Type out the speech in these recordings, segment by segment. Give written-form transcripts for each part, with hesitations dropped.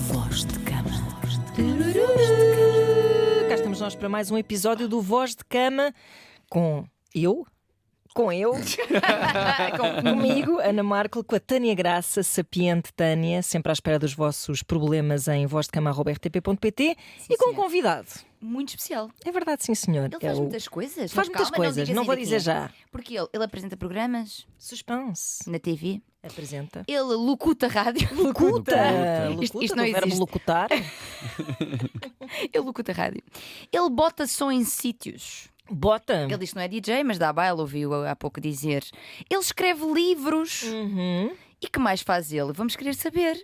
Voz de Cama. Cá estamos nós para mais um episódio do Voz de Cama com eu, comigo, Ana Marco, com a Tânia Graça, sapiente Tânia, sempre à espera dos vossos problemas em vozdecama@rtp.pt e com um convidado muito especial. É verdade, sim senhor. Ele faz muitas coisas. Faz muitas coisas, não vou dizer já. Porque ele apresenta programas Suspense. na TV. Apresenta. Ele locuta rádio. Locuta. Isto não do verbo existe. locutar. Ele locuta rádio. Ele bota som em sítios. Bota. Ele diz que não é DJ, mas dá baile, ouviu há pouco dizer. Ele escreve livros. E que mais faz ele? Vamos querer saber.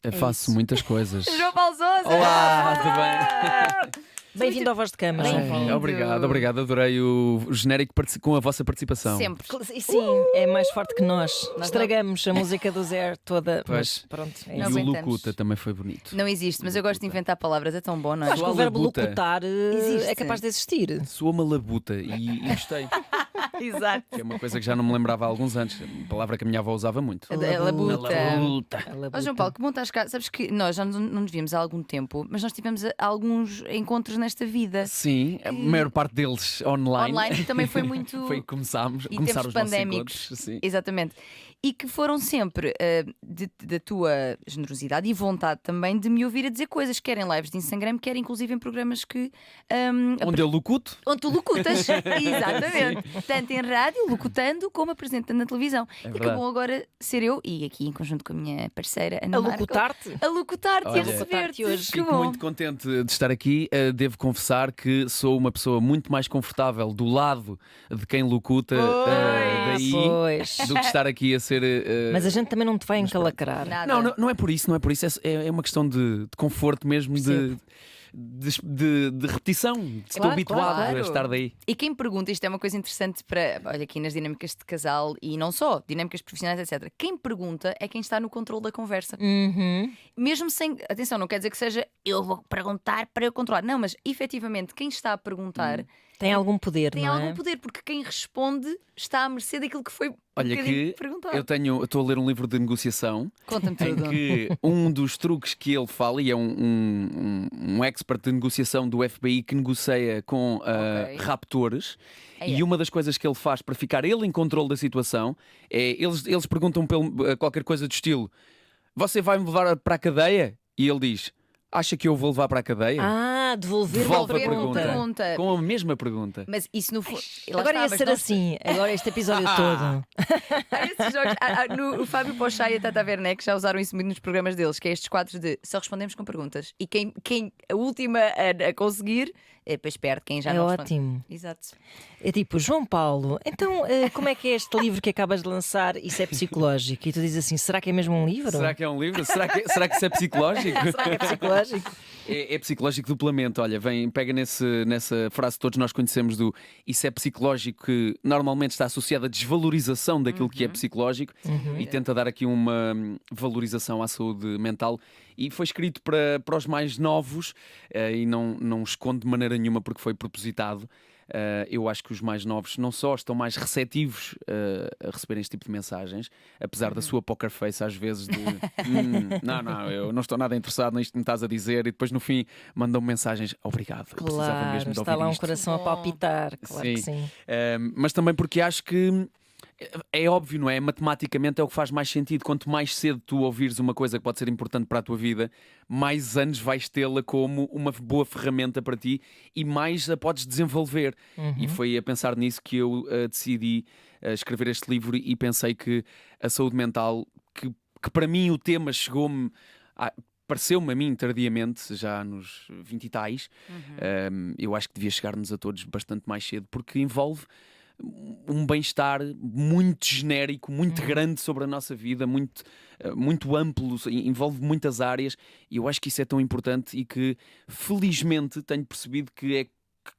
Eu faço muitas coisas. João Paulo Sousa! Olá, tudo bem? Bem-vindo ao Voz de Cama. Bem-vindo. Obrigado. Adorei o genérico com a vossa participação. Sempre. E sim, é mais forte que nós. Estragamos a música do Zé toda. Pois. Mas pronto, é E Não isso. o aguentamos. locuta também foi bonito. Não existe, mas eu gosto de inventar palavras, é tão bom, não é? Acho que o verbo labuta. locutar Existe. é capaz de existir. Soa-me a labuta e gostei. Exato. Que é uma coisa que já não me lembrava há alguns anos. Uma palavra que a minha avó usava muito. A labuta. A labuta. Ó João Paulo, que bom estás cá. Sabes que nós já não nos víamos há algum tempo, mas nós tivemos alguns encontros nesta vida. Sim, a maior parte deles online. Online também foi muito. Foi que começaram E os tempos nossos pandémicos. encontros. Sim. Exatamente. E que foram sempre da tua generosidade e vontade também de me ouvir a dizer coisas, quer em lives de Instagram, quer inclusive em programas que. Onde eu locuto? Onde tu locutas. Exatamente. Tanto em rádio, locutando, como apresentando na televisão. E que verdade. bom agora ser eu, e aqui em conjunto com a minha parceira Ana A Marco, locutar-te? a locutar-te e a Olha, receber-te hoje. Que Fico bom. muito contente de estar aqui. Devo confessar que sou uma pessoa muito mais confortável do lado de quem locuta daí Pois. do que estar aqui a ser. Mas a gente também não te vai encalacrar. Nada. Não é por isso, É uma questão de conforto mesmo, de repetição. Estou Claro, habituado claro. a estar daí. E quem pergunta, isto é uma coisa interessante para, olha, aqui nas dinâmicas de casal e não só, dinâmicas profissionais, etc. Quem pergunta é quem está no controle da conversa. Mesmo sem, atenção, não quer dizer que seja eu vou perguntar para eu controlar. Não, mas efetivamente quem está a perguntar Tem algum poder, tem não algum é? poder, porque quem responde está à mercê daquilo que foi Olha que perguntado. eu estou a ler um livro de negociação Conta-me em tudo. que um dos truques que ele fala, e é um expert de negociação do FBI que negocia com Ok. raptores, Aí e é. uma das coisas que ele faz para ficar ele em controle da situação é eles perguntam qualquer coisa do estilo: você vai me levar para a cadeia? E ele diz: acha que eu vou levar para a cadeia? Devolver Devolve a Devolver pergunta. pergunta. Com a mesma pergunta. Mas isso no fundo. Agora ia ser assim, agora este episódio todo. Há esses jogos. O Fábio Pochá e a Tata Werneck já usaram isso muito nos programas deles, que é estes quadros de só respondemos com perguntas. E quem a última a conseguir, depois perde quem já É não responde. ótimo. Exato. É tipo, João Paulo, então como é que é este livro que acabas de lançar? Isso é psicológico. E tu dizes assim, será que é mesmo um livro? Será que é um livro? Será que isso é psicológico? Será que é psicológico? É psicológico duplamente. Olha, pega nessa frase que todos nós conhecemos do isso é psicológico, que normalmente está associada à desvalorização daquilo que é psicológico e tenta dar aqui uma valorização à saúde mental. E foi escrito para os mais novos e não esconde de maneira nenhuma porque foi propositado. Eu acho que os mais novos não só estão mais receptivos a receberem este tipo de mensagens, apesar da sua poker face às vezes de não, eu não estou nada interessado nisto que me estás a dizer, e depois no fim mandam-me mensagens: obrigado, eu precisava Claro, mesmo de está ouvir lá um isto. coração a palpitar. Claro que sim. Mas também porque acho que é óbvio, não é? Matematicamente é o que faz mais sentido. Quanto mais cedo tu ouvires uma coisa que pode ser importante para a tua vida, mais anos vais tê-la como uma boa ferramenta para ti e mais a podes desenvolver. E foi a pensar nisso que eu decidi escrever este livro, e pensei que a saúde mental, que para mim o tema chegou-me... Pareceu-me a mim tardiamente, já nos 20 e tais. Eu acho que devia chegar-nos a todos bastante mais cedo, porque envolve um bem-estar muito genérico, muito grande sobre a nossa vida, muito amplo, envolve muitas áreas, e eu acho que isso é tão importante e que felizmente tenho percebido que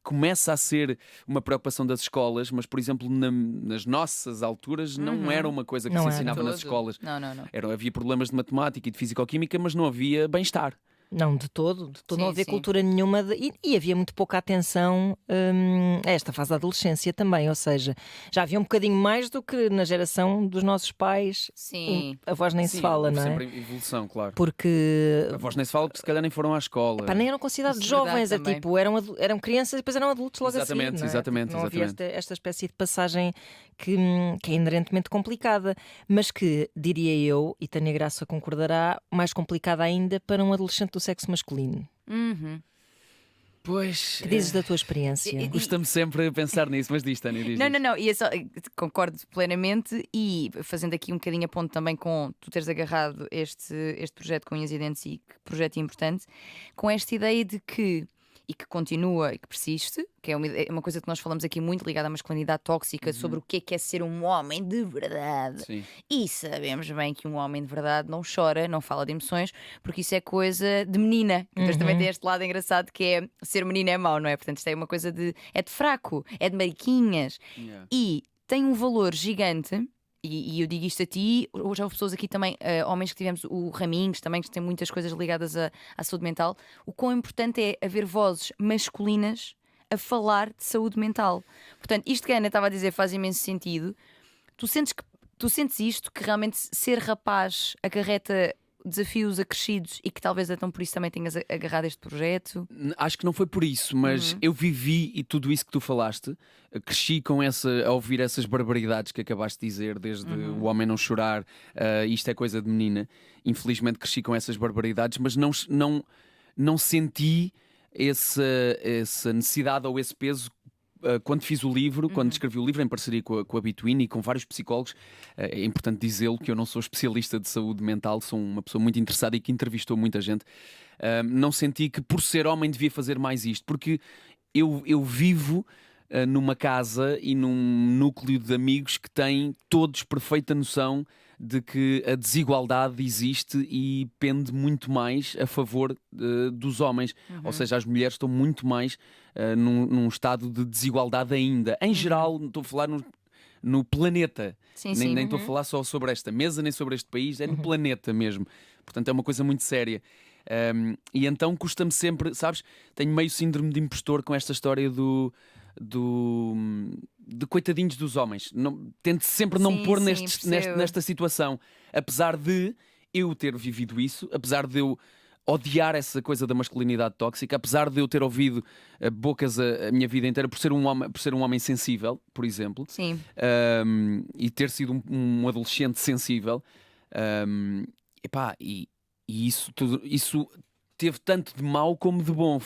começa a ser uma preocupação das escolas, mas, por exemplo, nas nossas alturas não era uma coisa que Não se era. ensinava nas escolas. Não. Havia problemas de matemática e de fisicoquímica, mas não havia bem-estar. Não, de todo Sim, não havia sim. cultura nenhuma e havia muito pouca atenção a esta fase da adolescência também, ou seja, já havia um bocadinho mais do que na geração dos nossos pais. Sim. A voz nem se Sim, fala, houve não é? sempre evolução, claro. Porque A voz nem se fala porque se calhar nem foram à escola. pá, nem eram considerados Isso é verdade jovens, é também. tipo, eram crianças e depois eram adultos logo Exatamente, a seguir, não é? exatamente, Não havia exatamente. esta espécie de passagem que é inerentemente complicada, mas que, diria eu, e Tânia Graça concordará, mais complicada ainda para um adolescente do sexo masculino. Uhum. Pois. Que dizes da tua experiência? Custa-me sempre pensar nisso, mas diz, Tânia, diz. Não, e é só, concordo plenamente. E fazendo aqui um bocadinho a ponto também com tu teres agarrado este projeto com unhas e dentes, e que projeto importante, com esta ideia de que, e que continua e que persiste, que é uma coisa que nós falamos aqui muito ligada à masculinidade tóxica, sobre o que é ser um homem de verdade. Sim. E sabemos bem que um homem de verdade não chora, não fala de emoções, porque isso é coisa de menina. Depois também tem este lado engraçado que é ser menina é mau, não é? Portanto, isto é uma coisa é de fraco, é de mariquinhas. Yeah. E tem um valor gigante. E eu digo isto a ti, hoje há pessoas aqui também, homens que tivemos, o Raminhos também, que tem muitas coisas ligadas à saúde mental. O quão importante é haver vozes masculinas a falar de saúde mental. Portanto, isto que a Ana estava a dizer faz imenso sentido. Tu sentes isto, que realmente ser rapaz acarreta desafios acrescidos e que talvez então por isso também tenhas agarrado este projeto? Acho que não foi por isso, mas eu vivi e tudo isso que tu falaste, cresci com a ouvir essas barbaridades que acabaste de dizer, desde o homem não chorar, isto é coisa de menina. Infelizmente cresci com essas barbaridades, mas não senti essa necessidade ou esse peso. Quando fiz o livro, quando escrevi o livro em parceria com a Between e com vários psicólogos, é importante dizê-lo que eu não sou especialista de saúde mental, sou uma pessoa muito interessada e que entrevistou muita gente. Não senti que por ser homem devia fazer mais isto, porque eu vivo numa casa e num núcleo de amigos que têm todos perfeita noção de que a desigualdade existe e pende muito mais a favor dos homens. Ou seja, as mulheres estão muito mais num estado de desigualdade ainda. Em geral, estou a falar no planeta. Sim, sim. Nem estou a falar só sobre esta mesa, nem sobre este país, é no planeta mesmo. Portanto, é uma coisa muito séria. E então custa-me sempre, sabes? Tenho meio síndrome de impostor com esta história de coitadinhos dos homens. Tento sempre não pôr nesta situação, apesar de eu ter vivido isso, apesar de eu odiar essa coisa da masculinidade tóxica, apesar de eu ter ouvido bocas a minha vida inteira por ser um homem sensível, por exemplo. Sim. E ter sido um adolescente sensível. E isso teve tanto de mau como de bom.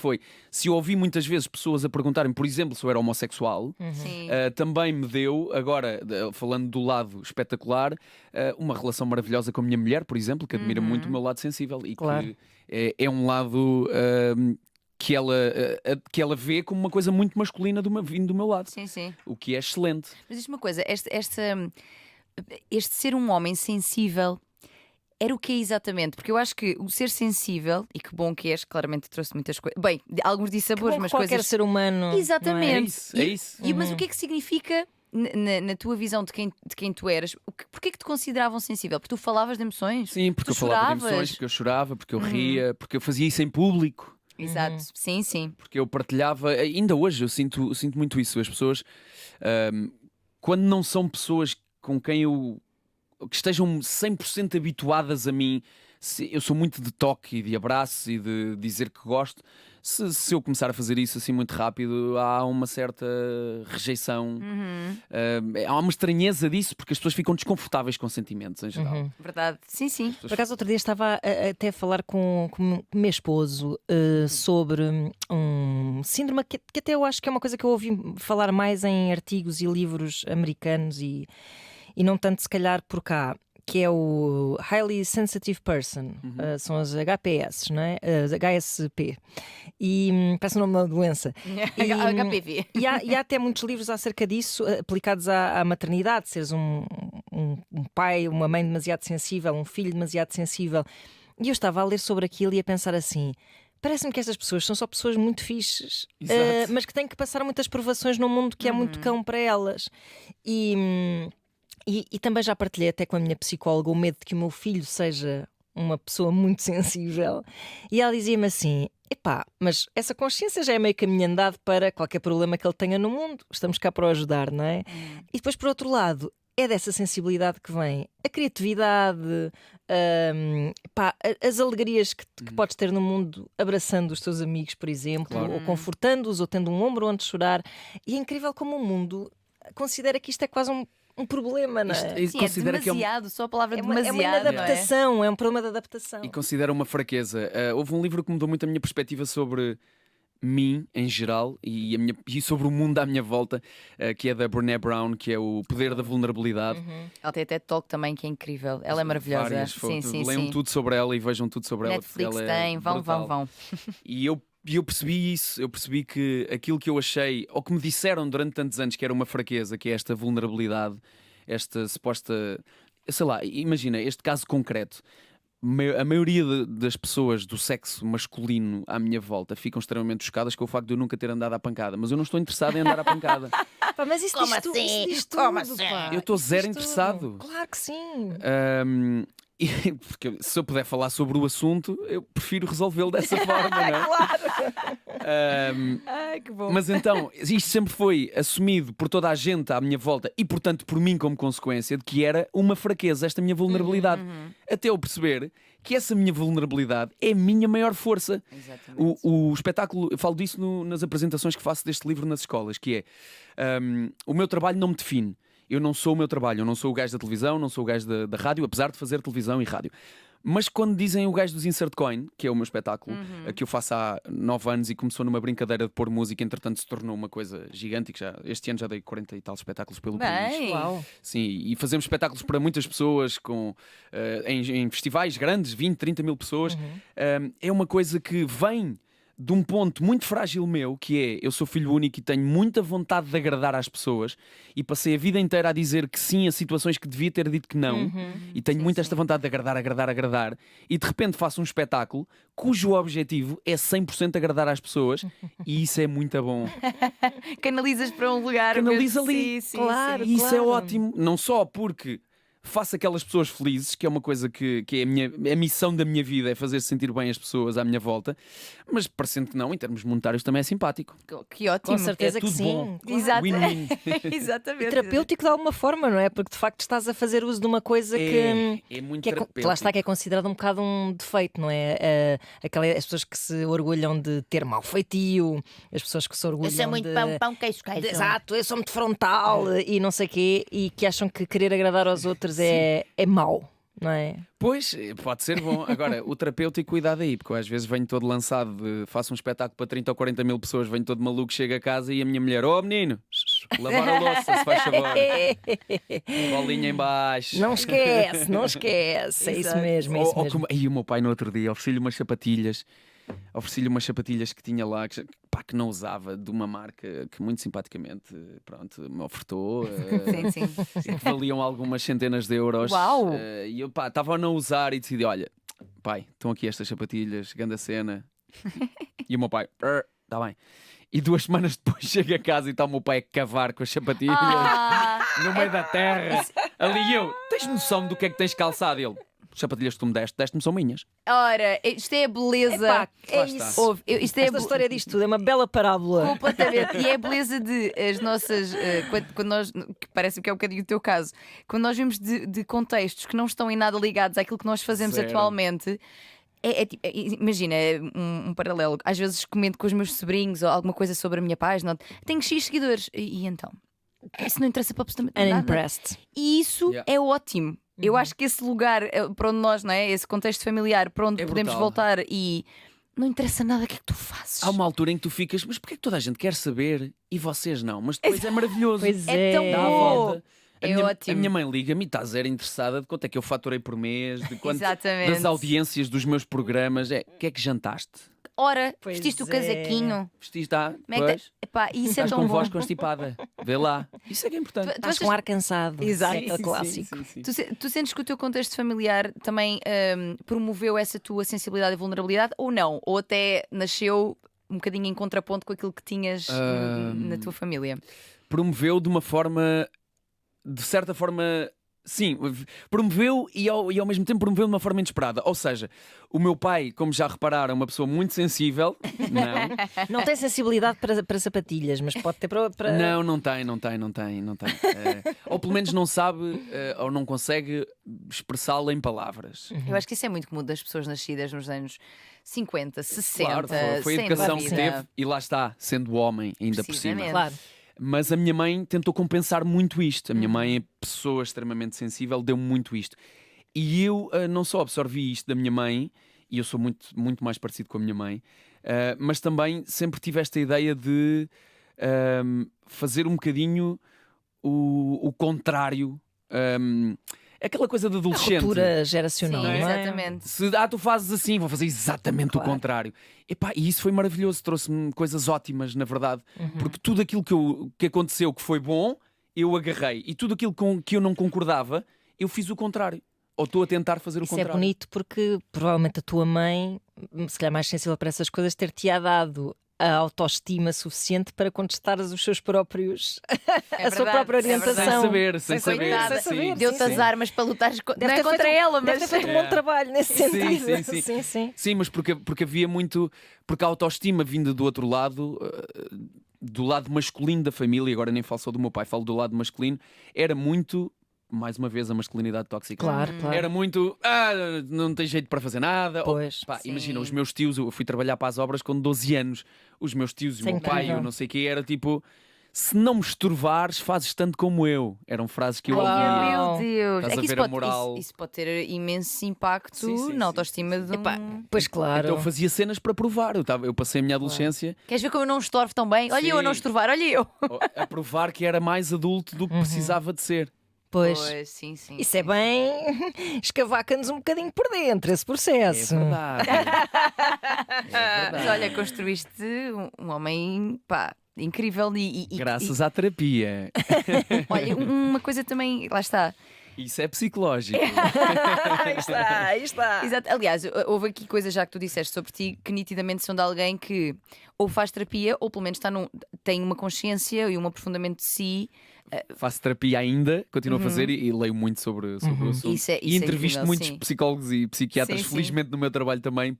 Se eu ouvi muitas vezes pessoas a perguntarem, por exemplo, se eu era homossexual, Sim. também me deu, agora falando do lado espetacular, uma relação maravilhosa com a minha mulher, por exemplo, que admira muito o meu lado sensível e Claro. que é um lado que ela vê como uma coisa muito masculina vindo do meu lado, Sim, sim. o que é excelente. Mas diz-me uma coisa, este ser um homem sensível era o que é exatamente? Porque eu acho que o ser sensível, e que bom que és, claramente trouxe muitas coisas. Bem, alguns dissabores, Como mas qualquer coisas. ser humano. Exatamente. É isso. Mas o que é que significa, na tua visão de quem tu eras, porquê é que te consideravam sensível? Porque tu falavas de emoções? Sim, porque Tu eu falava de choravas? emoções, porque eu chorava, porque eu ria, porque eu fazia isso em público. Exato, sim, sim. Porque eu partilhava, ainda hoje eu sinto muito isso. As pessoas, quando não são pessoas com quem que estejam 100% habituadas a mim, eu sou muito de toque e de abraço e de dizer que gosto. Se eu começar a fazer isso assim muito rápido, há uma certa rejeição, há uma estranheza disso, porque as pessoas ficam desconfortáveis com sentimentos em geral. Verdade, sim, sim. Por acaso, outro dia estava até a falar com o meu esposo sobre um síndrome que até eu acho que é uma coisa que eu ouvi falar mais em artigos e livros americanos e não tanto se calhar por cá, que é o Highly Sensitive Person, são as HPS, não é? As HSP. E parece o nome da doença. HPV. E há até muitos livros acerca disso, aplicados à maternidade, seres um pai, uma mãe demasiado sensível, um filho demasiado sensível. E eu estava a ler sobre aquilo e a pensar assim: parece-me que estas pessoas são só pessoas muito fixes, mas que têm que passar muitas provações num mundo que é muito cão para elas. E também já partilhei até com a minha psicóloga o medo de que o meu filho seja uma pessoa muito sensível, e ela dizia-me assim: epá, mas essa consciência já é meio caminho andado para qualquer problema que ele tenha no mundo. Estamos cá para o ajudar, não é? E depois, por outro lado, é dessa sensibilidade que vem a criatividade, pá, as alegrias que podes ter no mundo abraçando os teus amigos, por exemplo, Claro. ou confortando-os, ou tendo um ombro onde chorar. E é incrível como o mundo considera que isto é quase um problema, não é? Sim, considera que é demasiado, só a palavra É uma demasiado. não é? inadaptação, é um problema de adaptação. E considera uma fraqueza. Houve um livro que mudou muito a minha perspectiva sobre mim, em geral, e sobre o mundo à minha volta, que é da Brené Brown, que é o Poder da Vulnerabilidade. Ela tem até Talk também, que é incrível. Ela é maravilhosa. Várias Sim, fotos. sim, Leiam sim. tudo sobre ela e vejam tudo sobre ela. porque Netflix ela é tem, vão, brutal. vão. E eu percebi isso, eu percebi que aquilo que eu achei, ou que me disseram durante tantos anos que era uma fraqueza, que é esta vulnerabilidade, esta suposta. Sei lá, imagina, este caso concreto. A maioria das pessoas do sexo masculino à minha volta ficam extremamente chocadas com o facto de eu nunca ter andado à pancada. Mas eu não estou interessado em andar à pancada. Pá, mas isso Como diz tudo, assim? isso diz Como tudo, assim? pá. Eu estou Isso zero diz tudo. interessado. Claro que sim. Porque se eu puder falar sobre o assunto, eu prefiro resolvê-lo dessa forma, não é? Ai, que bom. Mas então, isto sempre foi assumido por toda a gente à minha volta e, portanto, por mim como consequência de que era uma fraqueza, esta minha vulnerabilidade. Até eu perceber que essa minha vulnerabilidade é a minha maior força. Exatamente. O espetáculo, eu falo disso nas apresentações que faço deste livro nas escolas, que é o meu trabalho não me define. Eu não sou o meu trabalho, eu não sou o gajo da televisão, não sou o gajo da rádio, apesar de fazer televisão e rádio. Mas quando dizem o gajo dos Insert Coin, que é o meu espetáculo, que eu faço há 9 anos e começou numa brincadeira de pôr música, entretanto se tornou uma coisa gigante, que este ano já dei 40 e tal espetáculos pelo país. Bem, Uau. Sim, e fazemos espetáculos para muitas pessoas em festivais grandes, 20, 30 mil pessoas. É uma coisa que vem de um ponto muito frágil meu, que é: eu sou filho único e tenho muita vontade de agradar às pessoas, e passei a vida inteira a dizer que sim a situações que devia ter dito que não, e tenho muito esta vontade de agradar, e de repente faço um espetáculo cujo objetivo é 100% agradar às pessoas, e isso é muito bom. canalizas para um lugar. Canaliza mesmo. ali, Sim, claro. sim. E isso é ótimo, não só porque faço aquelas pessoas felizes, que é uma coisa que é a missão da minha vida, é fazer sentir bem as pessoas à minha volta, mas parecendo que não, em termos monetários também é simpático. Que ótimo. Com certeza É que tudo sim. bom. Claro. Exato. Win-win. Exatamente. Terapêutico de alguma forma, não é? Porque de facto estás a fazer uso de uma coisa É muito que terapêutico. lá está, que é considerado um bocado um defeito, não é? As pessoas que se orgulham de ter mau feitio, as pessoas que se orgulham Eu sou muito de... pão, queijo. Exato, eu sou muito frontal e não sei o quê, e que acham que querer agradar aos outros é mau, não é? Pois, pode ser bom. Agora, o terapêutico, cuidado aí, porque eu às vezes venho todo lançado, faço um espetáculo para 30 ou 40 mil pessoas, venho todo maluco, chego a casa e a minha mulher: oh menino, lavar a louça, se faz favor. Bolinha em baixo. Não esquece, não esquece. É isso Exato. mesmo, é isso mesmo. E o meu pai no outro dia ofereci-lhe umas sapatilhas. Ofereci-lhe umas sapatilhas que tinha lá, que não usava, de uma marca que muito simpaticamente, pronto, me ofertou. Sim, sim. Que valiam algumas centenas de euros. Uau! E eu, estava a não usar e decidi: olha, pai, estão aqui estas sapatilhas, grande cena. E o meu pai: está bem. E 2 semanas depois chego a casa e está o meu pai a cavar com as sapatilhas no meio da terra. Ali eu: tens noção do que é que tens calçado? Ele: as sapatilhas que tu me deste-me são minhas. Ora, isto é a beleza. Epá, é Lá está. isso. Ouve, isto é Esta história disto tudo é uma bela parábola. completamente. E é a beleza de as nossas. Quando nós. Que parece que é um bocadinho o teu caso. Quando nós vimos de contextos que não estão em nada ligados àquilo que nós fazemos Zero. atualmente. Imagina, um paralelo. Às vezes comento com os meus sobrinhos ou alguma coisa sobre a minha página. Tenho X seguidores. E então? Isso não interessa para absolutamente nada. Unimpressed. E isso Yeah. é ótimo. Eu acho que esse lugar para onde nós, não é? Esse contexto familiar para onde É podemos brutal. voltar e não interessa nada o que é que tu fazes. Há uma altura em que tu ficas: mas porquê que toda a gente quer saber e vocês não? Mas depois é maravilhoso. Pois É tão Dá a bom. volta. É A ótimo. minha mãe liga-me e está zero interessada de quanto é que eu faturei por mês, de quanto, Exatamente. das audiências dos meus programas. O que é que jantaste? Ora, Pois vestiste o é. casaquinho. Vestiste, Como é que pois, Epá, isso é estás tão com bom. voz constipada. Vê lá. Isso é que é importante. Tu Estás com ar cansado. Exato. É aquele Sim, clássico. Sim. Tu sentes que o teu contexto familiar também promoveu essa tua sensibilidade e vulnerabilidade ou não? Ou até nasceu um bocadinho em contraponto com aquilo que tinhas na tua família? Promoveu de uma forma, de certa forma, Sim, promoveu e ao mesmo tempo promoveu de uma forma inesperada. Ou seja, o meu pai, como já repararam, é uma pessoa muito sensível. Não tem sensibilidade para sapatilhas, mas pode ter para. Não tem. Ou pelo menos não sabe ou não consegue expressá-la em palavras. Eu acho que isso é muito comum das pessoas nascidas nos anos 50, 60. Claro, foi a sem educação que dúvida. teve e lá está, sendo homem ainda por cima. Precisamente. Claro. Mas a minha mãe tentou compensar muito isto. A minha mãe é pessoa extremamente sensível, deu-me muito isto. E eu não só absorvi isto da minha mãe, e eu sou muito mais parecido com a minha mãe, mas também sempre tive esta ideia de fazer um bocadinho o contrário. Aquela coisa de adolescente. Cultura geracional, Sim, não é? exatamente. Se tu fazes assim, vou fazer exatamente o contrário. E isso foi maravilhoso, trouxe-me coisas ótimas, na verdade. Porque tudo aquilo que aconteceu que foi bom, eu agarrei. E tudo aquilo com que eu não concordava, eu fiz o contrário. Ou estou a tentar fazer o Isso contrário. é bonito porque provavelmente a tua mãe, se calhar mais sensível para essas coisas, ter-te-á dado a autoestima suficiente para contestares os seus próprios a sua própria orientação. Sem saber, sem saber. Coitada, Sim, deu-te as sim. armas para lutar não é contra feito, ela, deve mas ter feito um bom trabalho nesse sentido. Sim. Sim, mas porque havia muito. Porque a autoestima vinda do outro lado, do lado masculino da família, agora nem falo só do meu pai, falo do lado masculino, era muito. Mais uma vez, a masculinidade tóxica. Claro. Era muito. Não tem jeito para fazer nada. Pois, Imagina, os meus tios, eu fui trabalhar para as obras com 12 anos. Os meus tios e o meu pai, incrível. eu não sei o que, era tipo. Se não me estorvares, fazes tanto como eu. Eram frases que eu ouvia. Uau. meu Deus. Estás É a que ver a moral? isso pode ter imenso impacto Sim. na autoestima de um... Epá, pois claro. Então eu fazia cenas para provar. Eu passei a minha adolescência Queres ver como eu não estorvo tão bem? Olha Sim. eu a não estorvar, olha eu. a provar que era mais adulto do que precisava de ser. Pois. Sim. Isso é bem. Escavaca-nos um bocadinho por dentro, esse processo. É verdade. Mas olha, construíste um homem, pá, incrível Graças à terapia. Olha, uma coisa também, lá está. Isso é psicológico. Aí está. Exato. Aliás, houve aqui coisas já que tu disseste sobre ti que nitidamente são de alguém que ou faz terapia ou pelo menos tem uma consciência e um aprofundamento de si. Faço terapia ainda, continuo a fazer e leio muito sobre o assunto. Isso é e entrevisto incrível, muitos sim. psicólogos e psiquiatras, Sim. felizmente no meu trabalho também,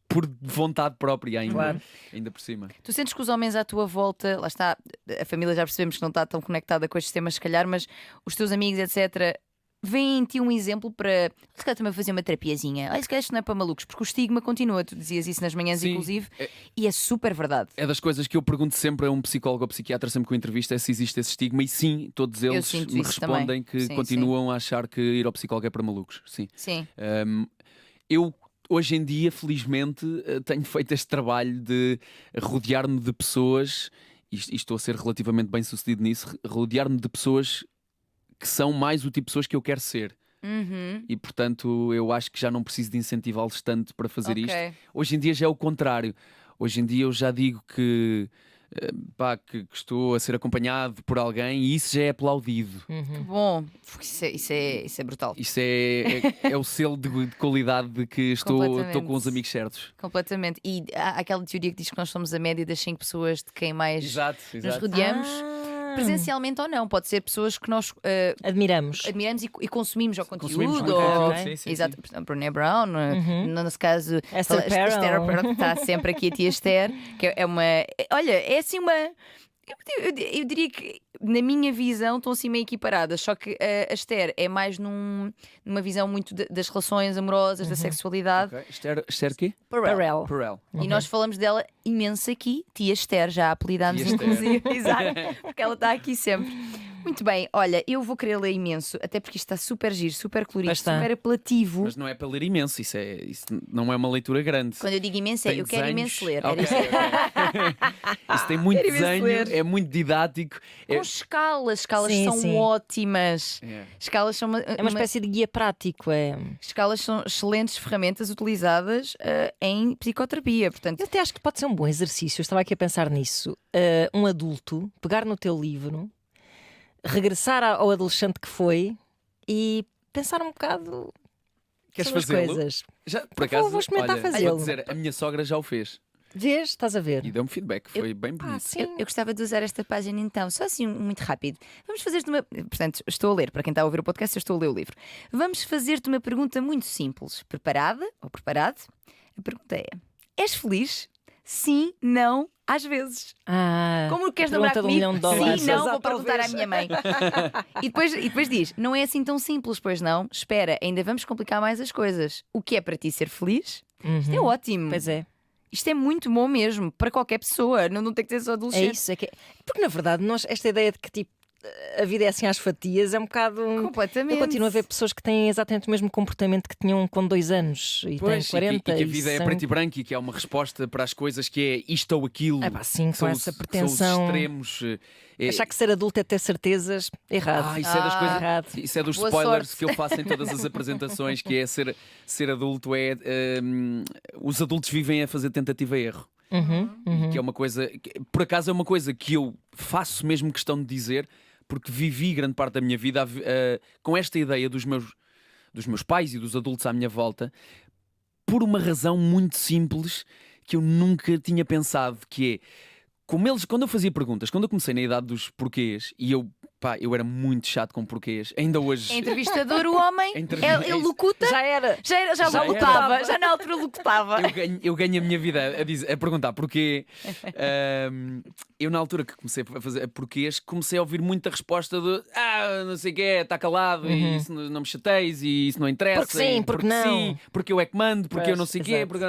por vontade própria ainda. Claro. Ainda por cima. Tu sentes que os homens à tua volta, lá está, a família já percebemos que não está tão conectada com estes temas, se calhar, mas os teus amigos, etc., veem em ti um exemplo para se calhar também fazer uma terapiazinha. Olha, se calhar isto não é para malucos, porque o estigma continua. Tu dizias isso nas manhãs, Sim, inclusive, e é super verdade. É das coisas que eu pergunto sempre a um psicólogo ou psiquiatra, sempre que eu entrevisto, é se existe esse estigma. E sim, todos eles sinto me isso respondem também. que Sim, continuam a achar que ir ao psicólogo é para malucos. Sim. Sim. Eu, hoje em dia, felizmente, tenho feito este trabalho de rodear-me de pessoas, e estou a ser relativamente bem sucedido nisso, rodear-me de pessoas que são mais o tipo de pessoas que eu quero ser. E portanto eu acho que já não preciso de incentivá-los tanto para fazer Ok. isto. Hoje em dia já é o contrário. Hoje em dia eu já digo que estou a ser acompanhado por alguém e isso já é aplaudido. Que bom. Isso é brutal. Isso é o selo de qualidade de que estou Completamente. com os amigos certos. Completamente. E há aquela teoria que diz que nós somos a média das 5 pessoas de quem mais Exato. nos rodeamos. Presencialmente ou não, pode ser pessoas que nós Admiramos. admiramos e consumimos ao Consumimos conteúdo. muito Ou... conteúdo, sim. Exato, por exemplo, Brené Brown, no nosso caso, Esther Esther Perel. Perel, que está sempre aqui a tia Esther, que é uma. Olha, é assim uma. Eu diria que na minha visão estão assim meio equiparadas, só que a Esther é mais numa visão muito das relações amorosas, da sexualidade. Okay. Esther quê? Perel. Perel. E nós falamos dela imenso aqui, tia Esther, já a apelidámos Tia Esther. inclusive, exato, porque ela está aqui sempre. Muito bem, olha, eu vou querer ler imenso, até porque isto está super giro, super colorido, Pois está. super apelativo. Mas não é para ler imenso, isso não é uma leitura grande. Quando eu digo imenso, Tem eu quero desenhos. imenso ler. Ok, Era isso. ok. Isso tem muito Quero imenso desenho, ler. é muito didático. Com escalas Sim, são sim. ótimas. É. Escalas são É uma espécie de guia prático. escalas são excelentes ferramentas utilizadas em psicoterapia. Portanto, Eu até acho que pode ser um bom exercício. Eu estava aqui a pensar nisso. Um adulto pegar no teu livro, regressar ao adolescente que foi e pensar um bocado Queres sobre as fazê-lo? coisas. Já, por acaso, vou experimentar olha, fazê-lo. vou dizer, a minha sogra já o fez. Vês? Estás a ver? E deu-me feedback, foi bem bonito. Sim. Eu gostava de usar esta página então, só assim muito rápido. Vamos fazer-te uma. Portanto, estou a ler, para quem está a ouvir o podcast, eu estou a ler o livro. Vamos fazer-te uma pergunta muito simples. Preparada ou preparado? A pergunta é: és feliz? Sim, não, às vezes. Como queres namorar pergunta comigo? de $1 milhão. Sim, não, Exato, vou perguntar talvez. à minha mãe. E depois diz: não é assim tão simples, pois não? Espera, ainda vamos complicar mais as coisas. O que é para ti ser feliz? Isto é ótimo. Pois é. Isto é muito bom mesmo, para qualquer pessoa, não tem que ter só É adolescente. isso. Porque na verdade, esta ideia de que tipo, a vida é assim às fatias é um bocado. Completamente. Eu continuo a ver pessoas que têm exatamente o mesmo comportamento que tinham com 2 anos e Pois, têm 40. e que a vida é preto e branco e que é uma resposta para as coisas que é isto ou aquilo. Sim, com São essa os pretensão. extremos. Achar que ser adulto é ter certezas, errado. Isso é das coisas. Errado. Isso é dos Boa spoilers sorte. que eu faço em todas as apresentações, que é ser adulto os adultos vivem a fazer tentativa e erro. Que é uma coisa, por acaso é uma coisa que eu faço mesmo questão de dizer, porque vivi grande parte da minha vida com esta ideia dos meus pais e dos adultos à minha volta, por uma razão muito simples que eu nunca tinha pensado, que é quando eu fazia perguntas, quando eu comecei na idade dos porquês, e eu era muito chato com porquês, ainda hoje. É entrevistador, o homem. Ele locuta. Já era. Já locutava. Já na altura locutava. Eu ganho a minha vida a perguntar porquê. Eu, na altura que comecei a fazer porquês, comecei a ouvir muita resposta de não sei o que é, está calado, e isso não me chateis, e isso não interessa. Porque sim, porque não. Sim, porque eu é que mando, porque eu não sei o quê, exato. porque.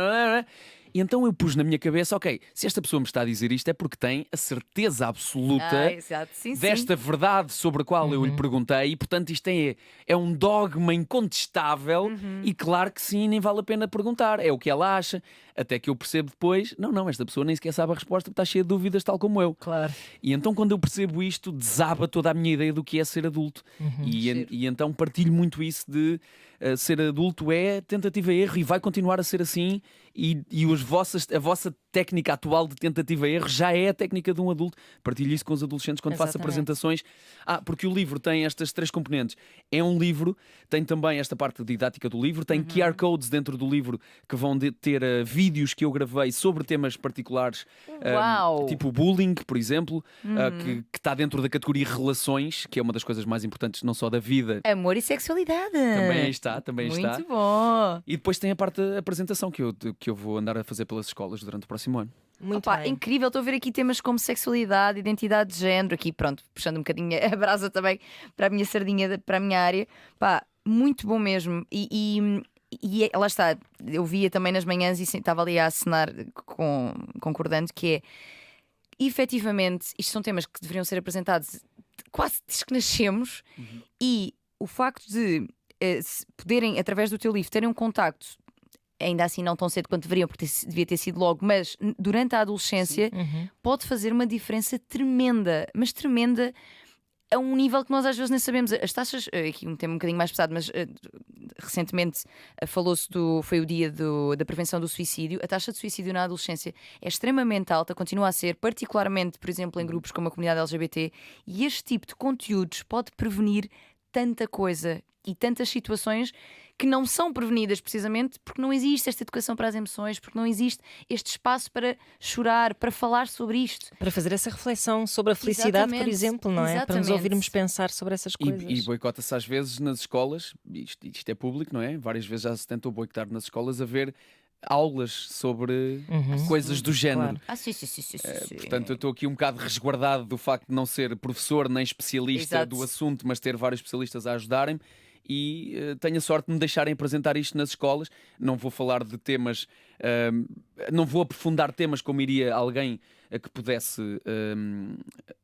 E então eu pus na minha cabeça, ok, se esta pessoa me está a dizer isto é porque tem a certeza absoluta Exato. Sim, desta verdade sobre a qual eu lhe perguntei, e portanto isto é um dogma incontestável, e claro que sim, nem vale a pena perguntar, é o que ela acha, até que eu percebo depois, não, esta pessoa nem sequer sabe a resposta porque está cheia de dúvidas, tal como eu. Claro. E então quando eu percebo isto, desaba toda a minha ideia do que é ser adulto. E então partilho muito isso de ser adulto é tentativa e erro e vai continuar a ser assim, e a vossa técnica atual de tentativa e erro já é a técnica de um adulto. Partilho isso com os adolescentes quando faço Exatamente. apresentações. Porque o livro tem estas 3 componentes. É um livro, tem também esta parte didática do livro, tem QR codes dentro do livro que vão ter vídeos que eu gravei sobre temas particulares, Uau! tipo o bullying, por exemplo, que está dentro da categoria relações, que é uma das coisas mais importantes não só da vida. Amor e sexualidade. Também Muito está. bom. E depois tem a parte da apresentação que eu vou andar a fazer pelas escolas durante o próximo ano. Muito Opa, bem. incrível, estou a ver aqui temas como sexualidade, identidade de género, aqui pronto, puxando um bocadinho a brasa também para a minha sardinha, para a minha área. Pá, muito bom mesmo. E lá está, eu via também nas manhãs e estava ali a assinar concordando que é efetivamente, isto são temas que deveriam ser apresentados quase desde que nascemos, e o facto de poderem, através do teu livro, terem um contacto, ainda assim não tão cedo quanto deveriam, porque devia ter sido logo, mas durante a adolescência pode fazer uma diferença tremenda, mas tremenda, a um nível que nós às vezes nem sabemos. As taxas, aqui um tema um bocadinho mais pesado, mas recentemente falou-se foi o dia da prevenção do suicídio. A taxa de suicídio na adolescência é extremamente alta, continua a ser, particularmente, por exemplo, em grupos como a comunidade LGBT, e este tipo de conteúdos pode prevenir tanta coisa e tantas situações que não são prevenidas precisamente porque não existe esta educação para as emoções, porque não existe este espaço para chorar, para falar sobre isto. Para fazer essa reflexão sobre a felicidade, por Exatamente. exemplo, não é? Para nos Exatamente. ouvirmos pensar sobre essas coisas. E boicota-se às vezes nas escolas, isto é público, não é? Várias vezes já se tentou boicotar nas escolas, a ver aulas sobre coisas do género. Claro. Sim. Portanto, eu estou aqui um bocado resguardado do facto de não ser professor nem especialista Exato. do assunto, mas ter vários especialistas a ajudarem-me. E tenho a sorte de me deixarem apresentar isto nas escolas. Não vou falar de temas, não vou aprofundar temas como iria alguém que pudesse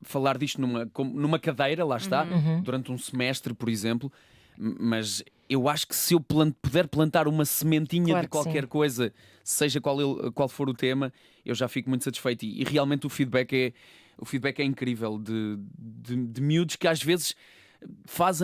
falar disto numa cadeira, lá está, durante um semestre, por exemplo. Mas eu acho que se eu puder plantar uma sementinha Claro de que qualquer sim. coisa, seja qual for o tema, eu já fico muito satisfeito. E realmente o feedback é incrível de miúdos que às vezes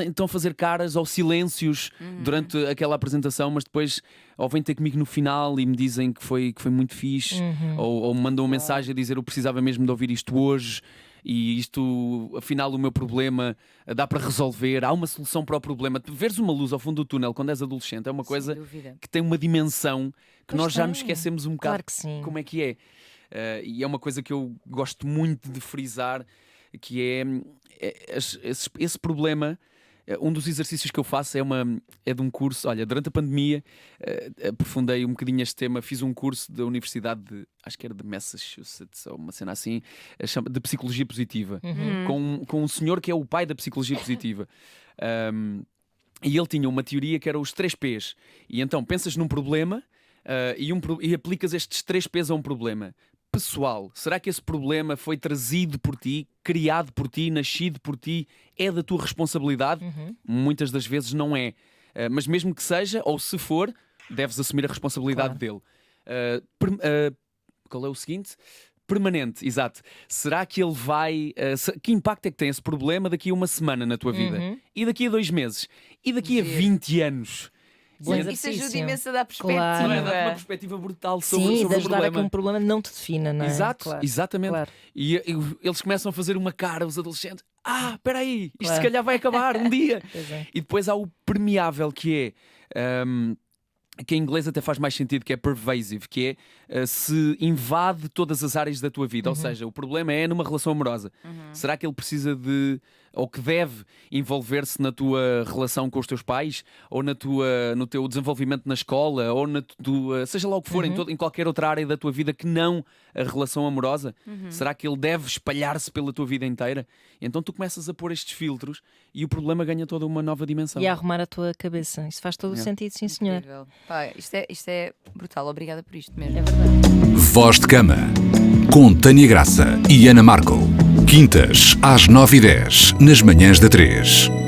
estão a fazer caras ou silêncios durante aquela apresentação, mas depois ou vêm ter comigo no final e me dizem que foi muito fixe, ou mandam uma mensagem a dizer eu precisava mesmo de ouvir isto hoje. e isto, afinal, o meu problema dá para resolver, há uma solução para o problema. Veres uma luz ao fundo do túnel quando és adolescente é uma coisa que tem uma dimensão que nós já nos esquecemos um bocado como é que é. E é uma coisa que eu gosto muito de frisar, que é esse problema. Um dos exercícios que eu faço é de um curso. Olha, durante a pandemia aprofundei um bocadinho este tema. Fiz um curso da Universidade acho que era de Massachusetts ou uma cena assim, de Psicologia Positiva, com um senhor que é o pai da Psicologia Positiva. E ele tinha uma teoria que era os 3 P's. E então pensas num problema e aplicas estes 3 P's a um problema. Pessoal, será que esse problema foi trazido por ti, criado por ti, nascido por ti, é da tua responsabilidade? Muitas das vezes não é. Mas mesmo que seja, ou se for, deves assumir a responsabilidade dele. Qual é o seguinte? Permanente, exato. Será que ele vai... que impacto é que tem esse problema daqui a uma semana na tua vida? E daqui a 2 meses? E daqui a 20 anos? Isso ajuda imenso a dar perspectiva. Claro. Não é? Dá uma perspectiva brutal sobre de o ajudar problema. A que um problema não te defina, não é? Exato, Claro. exatamente. Claro. E eles começam a fazer uma cara, os adolescentes. Espera aí, isto se calhar vai acabar um dia. E depois há o permeável, que é... que em inglês até faz mais sentido, que é pervasive, que é se invade todas as áreas da tua vida. Ou seja, o problema é numa relação amorosa. Será que ele precisa de, ou que deve envolver-se na tua relação com os teus pais, ou no teu desenvolvimento na escola, ou na tua, seja lá o que for, em qualquer outra área da tua vida que não a relação amorosa? Será que ele deve espalhar-se pela tua vida inteira? Então tu começas a pôr estes filtros e o problema ganha toda uma nova dimensão. E a arrumar a tua cabeça. Isso faz todo o sentido, sim senhor. Incrível. Pá, isto é brutal, obrigada por isto mesmo. É verdade. Voz de Cama, com Tânia Graça e Ana Marco. Quintas às 9h10, nas manhãs da 3.